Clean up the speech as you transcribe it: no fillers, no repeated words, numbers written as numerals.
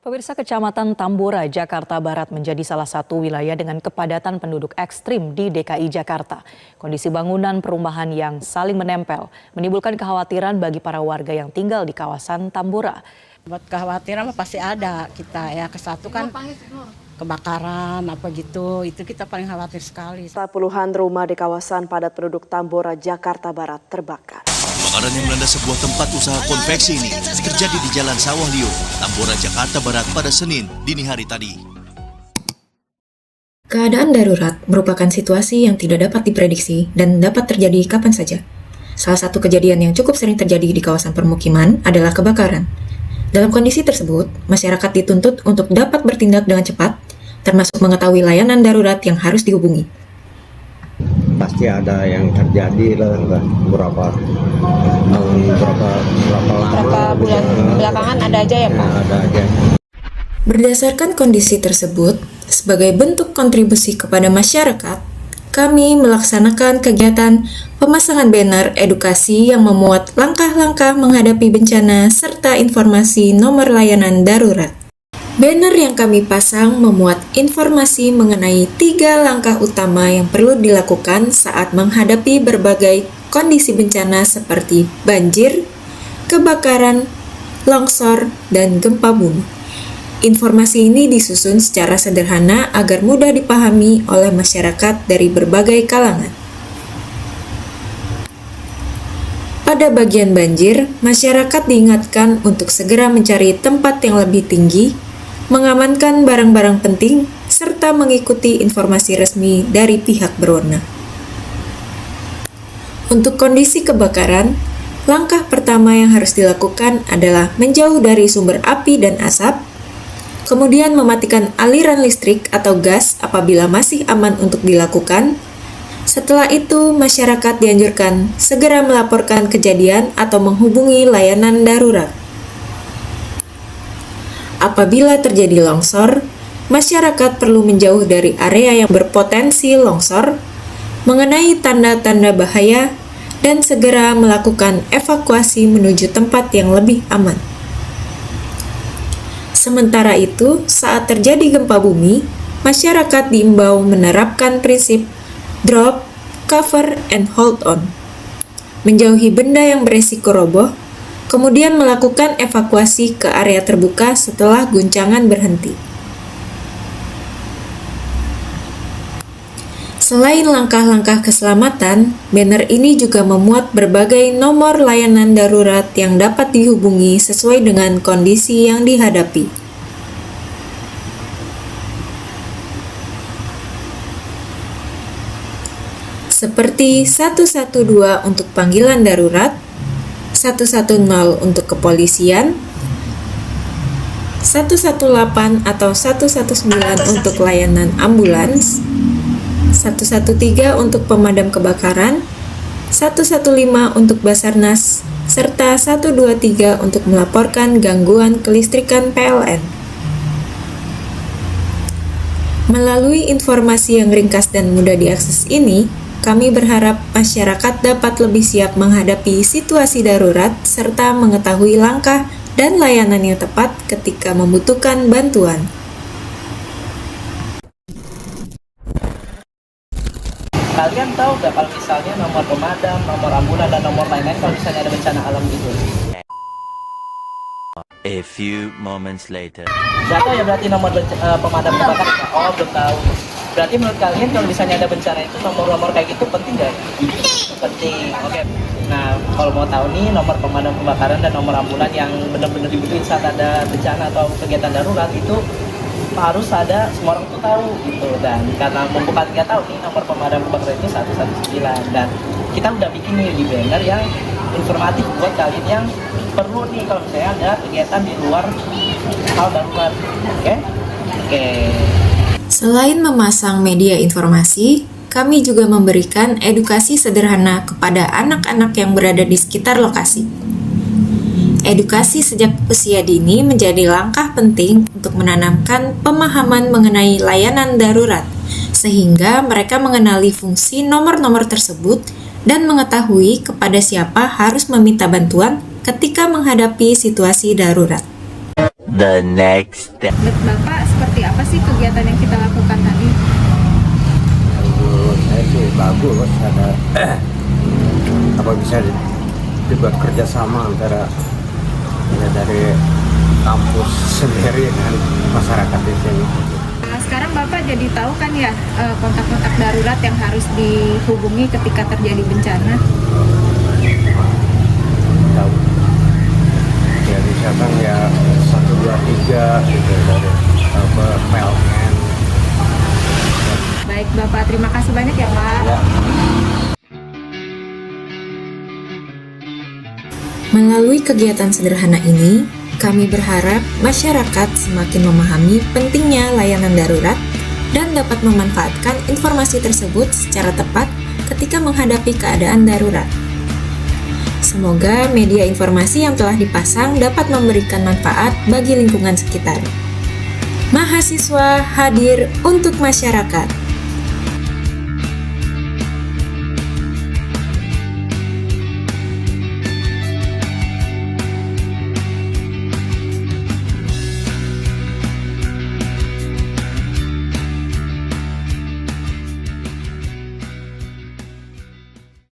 Pemirsa, Kecamatan Tambora, Jakarta Barat menjadi salah satu wilayah dengan kepadatan penduduk ekstrim di DKI Jakarta. Kondisi bangunan perumahan yang saling menempel menimbulkan kekhawatiran bagi para warga yang tinggal di kawasan Tambora. Buat kekhawatiran pasti ada kita ya, kesatu kan kebakaran apa gitu, itu kita paling khawatir sekali. Puluhan rumah di kawasan padat penduduk Tambora, Jakarta Barat terbakar. Kebakaran yang melanda sebuah tempat usaha konveksi ini terjadi di Jalan Sawah Lio, Tambora, Jakarta Barat pada Senin dini hari tadi. Keadaan darurat merupakan situasi yang tidak dapat diprediksi dan dapat terjadi kapan saja. Salah satu kejadian yang cukup sering terjadi di kawasan permukiman adalah kebakaran. Dalam kondisi tersebut, masyarakat dituntut untuk dapat bertindak dengan cepat, termasuk mengetahui layanan darurat yang harus dihubungi. Pasti ada yang terjadi lah beberapa bulan belakangan ada aja ya Pak? Ada aja. Berdasarkan kondisi tersebut, sebagai bentuk kontribusi kepada masyarakat, kami melaksanakan kegiatan pemasangan banner edukasi yang memuat langkah-langkah menghadapi bencana serta informasi nomor layanan darurat. Banner yang kami pasang memuat informasi mengenai 3 langkah utama yang perlu dilakukan saat menghadapi berbagai kondisi bencana seperti banjir, kebakaran, longsor, dan gempa bumi. Informasi ini disusun secara sederhana agar mudah dipahami oleh masyarakat dari berbagai kalangan. Pada bagian banjir, masyarakat diingatkan untuk segera mencari tempat yang lebih tinggi, mengamankan barang-barang penting, serta mengikuti informasi resmi dari pihak berwenang. Untuk kondisi kebakaran, langkah pertama yang harus dilakukan adalah menjauh dari sumber api dan asap, kemudian mematikan aliran listrik atau gas apabila masih aman untuk dilakukan. Setelah itu, masyarakat dianjurkan segera melaporkan kejadian atau menghubungi layanan darurat. Apabila terjadi longsor, masyarakat perlu menjauh dari area yang berpotensi longsor, mengenai tanda-tanda bahaya, dan segera melakukan evakuasi menuju tempat yang lebih aman. Sementara itu, saat terjadi gempa bumi, masyarakat diimbau menerapkan prinsip drop, cover, and hold on. Menjauhi benda yang beresiko roboh, kemudian melakukan evakuasi ke area terbuka setelah guncangan berhenti. Selain langkah-langkah keselamatan, banner ini juga memuat berbagai nomor layanan darurat yang dapat dihubungi sesuai dengan kondisi yang dihadapi. Seperti 112 untuk panggilan darurat, 110 untuk kepolisian, 118 atau 119 untuk layanan ambulans, 113 untuk pemadam kebakaran, 115 untuk Basarnas, serta 123 untuk melaporkan gangguan kelistrikan PLN. Melalui informasi yang ringkas dan mudah diakses ini, kami berharap masyarakat dapat lebih siap menghadapi situasi darurat serta mengetahui langkah dan layanan yang tepat ketika membutuhkan bantuan. Kalian tahu nggak kalau misalnya nomor pemadam, nomor ambulan, dan nomor lain-lain kalau misalnya ada bencana alam gitu? A few moments later. Nggak tahu ya berarti nomor pemadam kebakaran? Oh, belum tahu. Berarti menurut kalian kalau misalnya ada bencana itu nomor-nomor kayak gitu penting nggak? Penting. Oke. Nah, kalau mau tahu nih nomor pemadam kebakaran dan nomor ambulan yang benar-benar dibutuhin saat ada bencana atau kegiatan darurat itu harus ada, semua orang tuh tahu gitu. Dan karena membuka nggak tahu nih nomor pemadam kebakaran itu 119, dan kita udah bikin nih di banner yang informatif buat kalian yang perlu nih kalau misalnya ada kegiatan di luar hal darurat. Oke? Selain memasang media informasi, kami juga memberikan edukasi sederhana kepada anak-anak yang berada di sekitar lokasi. Edukasi sejak usia dini menjadi langkah penting untuk menanamkan pemahaman mengenai layanan darurat, sehingga mereka mengenali fungsi nomor-nomor tersebut dan mengetahui kepada siapa harus meminta bantuan ketika menghadapi situasi darurat. the next day. Menurut Bapak seperti apa sih kegiatan yang kita lakukan tadi? Menurut saya sih bagus, ada apa bisa dibuat kerjasama antara ya, dari kampus sendiri dan masyarakat di sini. Sekarang Bapak jadi tahu kan ya kontak-kontak darurat yang harus dihubungi ketika terjadi bencana? Tahu. Ya misalkan ya 123 gitu dari PLN. Baik Bapak, terima kasih banyak ya Pak. Ya. Melalui kegiatan sederhana ini, kami berharap masyarakat semakin memahami pentingnya layanan darurat dan dapat memanfaatkan informasi tersebut secara tepat ketika menghadapi keadaan darurat. Semoga media informasi yang telah dipasang dapat memberikan manfaat bagi lingkungan sekitar. Mahasiswa hadir untuk masyarakat.